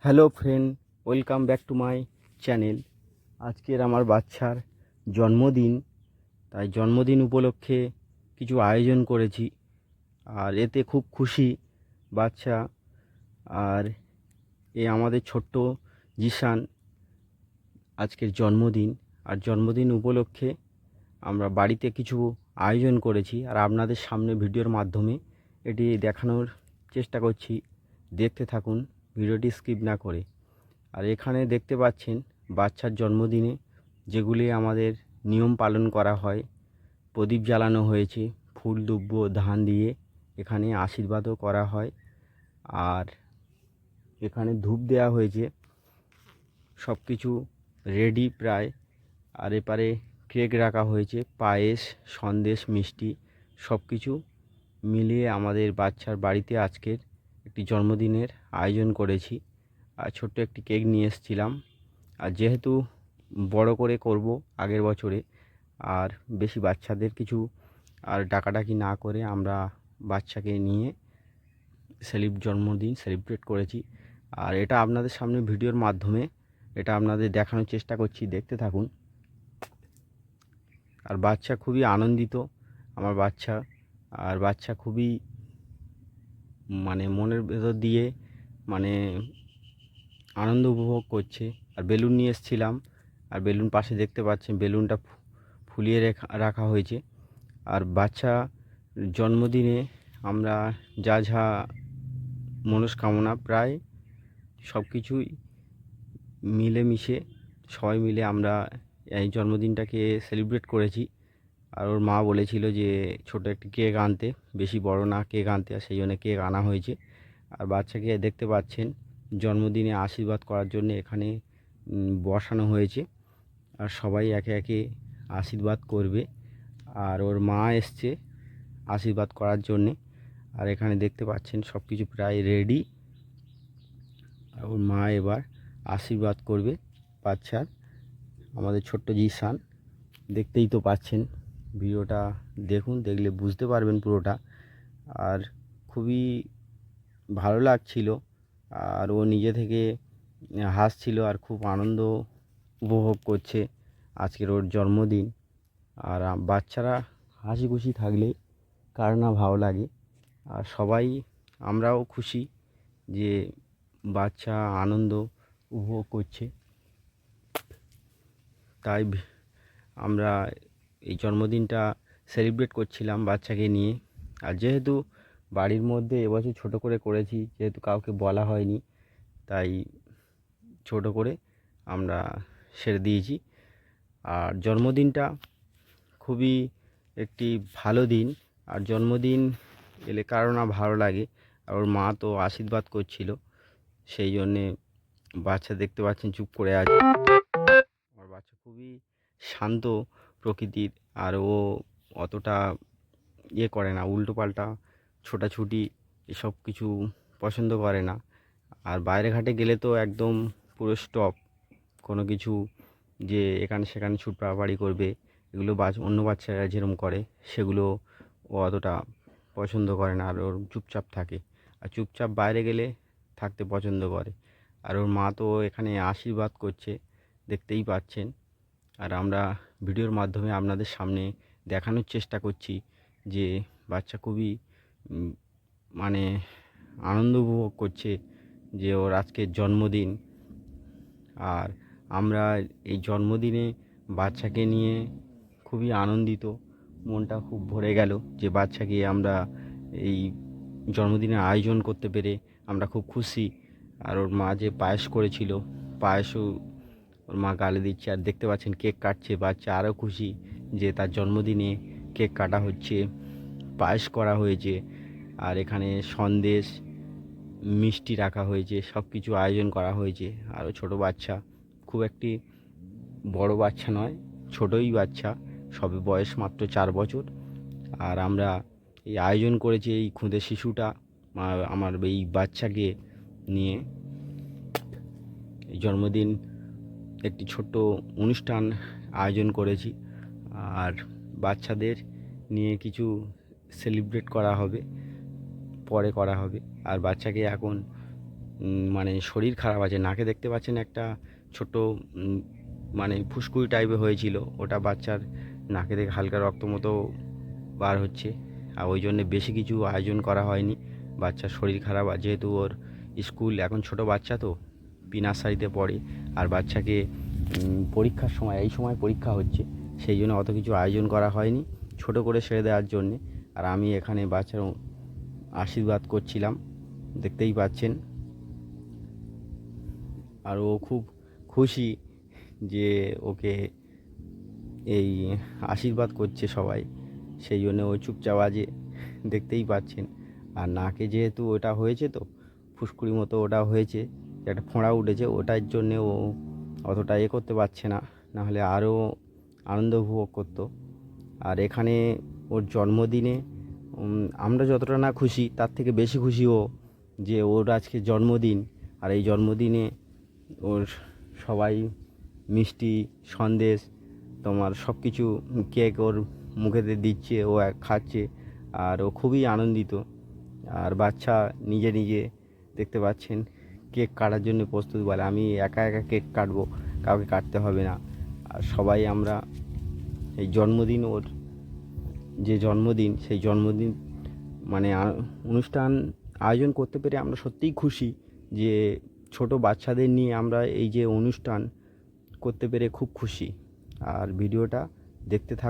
Hello friend, welcome back to my channel. আজকের আমার বাচ্চার জন্মদিন, তাই জন্মদিন উপলক্ষে কিছু আয়োজন করেছি। আর এতে খুব খুশি বাচ্চা। আর আমাদের ছোট্ট জিসান আজকের জন্মদিন। আর জন্মদিন উপলক্ষে আমরা বাড়িতে কিছু আয়োজন করেছি, আর আপনাদের সামনে ভিডিওর মাধ্যমে এটি দেখানোর চেষ্টা করছি। দেখতে থাকুন, ভিডিওটি স্কিপ না করে। আর এখানে দেখতে পাচ্ছেন বাচ্চার জন্মদিনে যেগুলি আমাদের নিয়ম পালন করা হয়। প্রদীপ জ্বালানো হয়েছে, ফুল দুব্য ধান দিয়ে এখানে আশীর্বাদও করা হয়। আর এখানে ধূপ দেওয়া হয়েছে, সব কিছু রেডি প্রায়। আর এপারে কেক রাখা হয়েছে, পায়েস, সন্দেশ, মিষ্টি সব কিছু মিলিয়ে আমাদের বাচ্চার বাড়িতে আজকের একটি জন্মদিনের আয়োজন করেছি। আর ছোট্ট একটি কেক নিয়ে এসেছিলাম। আর যেহেতু বড় করে করব আগের বছরে, আর বেশি বাচ্চাদের কিছু আর ডাকাডাকি না করে আমরা বাচ্চাকে নিয়ে জন্মদিন সেলিব্রেট করেছি। আর এটা আপনাদের সামনে ভিডিওর মাধ্যমে এটা আপনাদের দেখানোর চেষ্টা করছি, দেখতে থাকুন। আর বাচ্চা খুবই আনন্দিত, আমার বাচ্চা। আর বাচ্চা খুবই মনের ভেতর দিয়ে মানে আনন্দ উপভোগ করছে। আর বেলুন নিয়ে এসেছিলাম, আর বেলুন পাশে দেখতে পাচ্ছেন বেলুনটা ফুলিয়ে রাখা হয়েছে। আর বাচ্চা জন্মদিনে আমরা যা যা মনস্কামনা প্রায় সব কিছুই মিলেমিশে সবাই মিলে আমরা এই জন্মদিনটাকে সেলিব্রেট করেছি। আর ওর মা বলেছিল যে ছোট একটি কেক আনতে, বেশি বড় না কেক আনতে, আর সেই জন্য কেক আনা হয়েছে। আর বাচ্চাকে দেখতে পাচ্ছেন জন্মদিনে আশীর্বাদ করার জন্য এখানে বসানো হয়েছে। আর সবাই একে একে আশীর্বাদ করবে। আর ওর মা এসছে আশীর্বাদ করার জন্যে। আর এখানে দেখতে পাচ্ছেন সব কিছু প্রায় রেডি। আর ওর মা এবার আশীর্বাদ করবে বাচ্চার, আমাদের ছোট্ট জিসান। দেখতেই তো পাচ্ছেন, ভিডিওটা দেখুন, দেখলে বুঝতে পারবেন পুরোটা। আর খুবই ভালো লাগছিল। আর ও নিজে থেকে হাসছিল আর খুব আনন্দ উপভোগ করছে আজকের ওর জন্মদিন। আর বাচ্চারা হাসি খুশি থাকলে কার না ভালো লাগে। আর সবাই আমরাও খুশি যে বাচ্চা আনন্দ উপভোগ করছে। তাই আমরা এই জন্মদিনটা সেলিব্রেট করছিলাম বাচ্চাকে নিয়ে। আর যেহেতু বাড়ির মধ্যে এবছর ছোট করে করেছি, যেহেতু কাউকে বলা হয়নি, তাই ছোট করে আমরা সেরে দিয়েছি। আর জন্মদিনটা খুবই একটি ভালো দিন। আর জন্মদিন এলে কারো না ভালো লাগে। আর ওর মা তো আশীর্বাদ করছিল, সেই জন্যে বাচ্চা দেখতে পাচ্ছেন চুপ করে আছে। আমার বাচ্চা খুবই শান্ত প্রকৃতির। আর ও অতটা করে না, উল্টো পাল্টা ছোটাছুটি এসব কিছু পছন্দ করে না। আর বাইরে ঘাটে গেলে তো একদম পুরো স্টপ, কোনো কিছু যে এখানে সেখানে ছুট পাড়াপাড়ি করবে, এগুলো অন্য বাচ্চারা যেরকম করে সেগুলো ও অতটা পছন্দ করে না। আর ওর চুপচাপ থাকে, আর চুপচাপ বাইরে গেলে থাকতে পছন্দ করে। আর ওর মা তো এখানে আশীর্বাদ করছে, দেখতেই পাচ্ছেন। আর আমরা ভিডিওর মাধ্যমে আপনাদের সামনে দেখানোর চেষ্টা করছি যে বাচ্চা খুবই মানে আনন্দ উপভোগ করছে যে ওর আজকের জন্মদিন। আর আমরা এই জন্মদিনে বাচ্চাকে নিয়ে খুবই আনন্দিত, মনটা খুব ভরে গেল যে বাচ্চাকে আমরা এই জন্মদিনের আয়োজন করতে পেরে আমরা খুব খুশি। আর ওর মা যে পায়েস করেছিল, পায়েসও ওর মা গালে দিচ্ছে। আর দেখতে পাচ্ছেন কেক কাটছে, বাচ্চা আরও খুশি যে তার জন্মদিনে কেক কাটা হচ্ছে, পায়েস করা হয়েছে। আর এখানে সন্দেশ, মিষ্টি রাখা হয়েছে, সব কিছু আয়োজন করা হয়েছে। আরও ছোট বাচ্চা, খুব একটি বড় বাচ্চা নয়, ছোটই বাচ্চা, সবে বয়স মাত্র 4 বছর। আর আমরা এই আয়োজন করেছি এই খুদে শিশুটা আমার এই বাচ্চাকে নিয়ে এই জন্মদিন একটি ছোট্ট অনুষ্ঠান আয়োজন করেছি। আর বাচ্চাদের নিয়ে কিছু সেলিব্রেট করা হবে, পরে করা হবে। আর বাচ্চাকে এখন মানে শরীর খারাপ আছে, নাকে দেখতে পাচ্ছেন একটা ছোট মানে ফুসকুড়ি টাইপের হয়েছিল, ওটা বাচ্চার নাকে থেকে হালকা রক্ত মতো বার হচ্ছে। আর ওই জন্যে বেশি কিছু আয়োজন করা হয়নি। বাচ্চার শরীর খারাপ, আর যেহেতু ওর স্কুল এখন ছোট বাচ্চা তো প্রি নার্সারিতে পড়ে, আর বাচ্চাকে পরীক্ষার সময় এই সময় পরীক্ষা হচ্ছে, সেই জন্য অত কিছু আয়োজন করা হয়নি, ছোট করে সেরে দেওয়ার জন্যে। আর আমি এখানে বাচ্চার আশীর্বাদ করছিলাম, দেখতেই পাচ্ছেন। আর ও খুব খুশি যে ওকে এই আশীর্বাদ করছে সবাই, সেই জন্য ও চুপচাপ আছে, দেখতেই পাচ্ছেন। আর নাকে যেহেতু ওটা হয়েছে তো ফুসকুড়ি মতো ওটা হয়েছে, একটা ফোঁড়া উঠেছে, ওটার জন্যে ও অতটা করতে পারছে না, নাহলে আরও আনন্দ উপভোগ করতো। আর এখানে ওর জন্মদিনে আমরা যতটা না খুশি তার থেকে বেশি খুশি ও, যে ওর আজকে জন্মদিন। আর এই জন্মদিনে ওর সবাই মিষ্টি সন্দেশ তোমার সব কিছু কেক ওর মুখেতে দিচ্ছে, ও খাচ্ছে, আর ও খুবই আনন্দিত। আর বাচ্চা নিজে নিজে দেখতে পাচ্ছেন কেক কাটার জন্য প্রস্তুত, বলে আমি একা একা কেক কাটবো, কাউকে কাটতে হবে না। আর সবাই আমরা এই জন্মদিন, ওর যে জন্মদিন, সেই জন্মদিন মানে অনুষ্ঠান আয়োজন করতে পেরে আমরা সত্যিই খুশি, যে ছোট বাচ্চাদের নিয়ে আমরা এই যে অনুষ্ঠান করতে পেরে খুব খুশি। আর ভিডিওটা দেখতে থাক।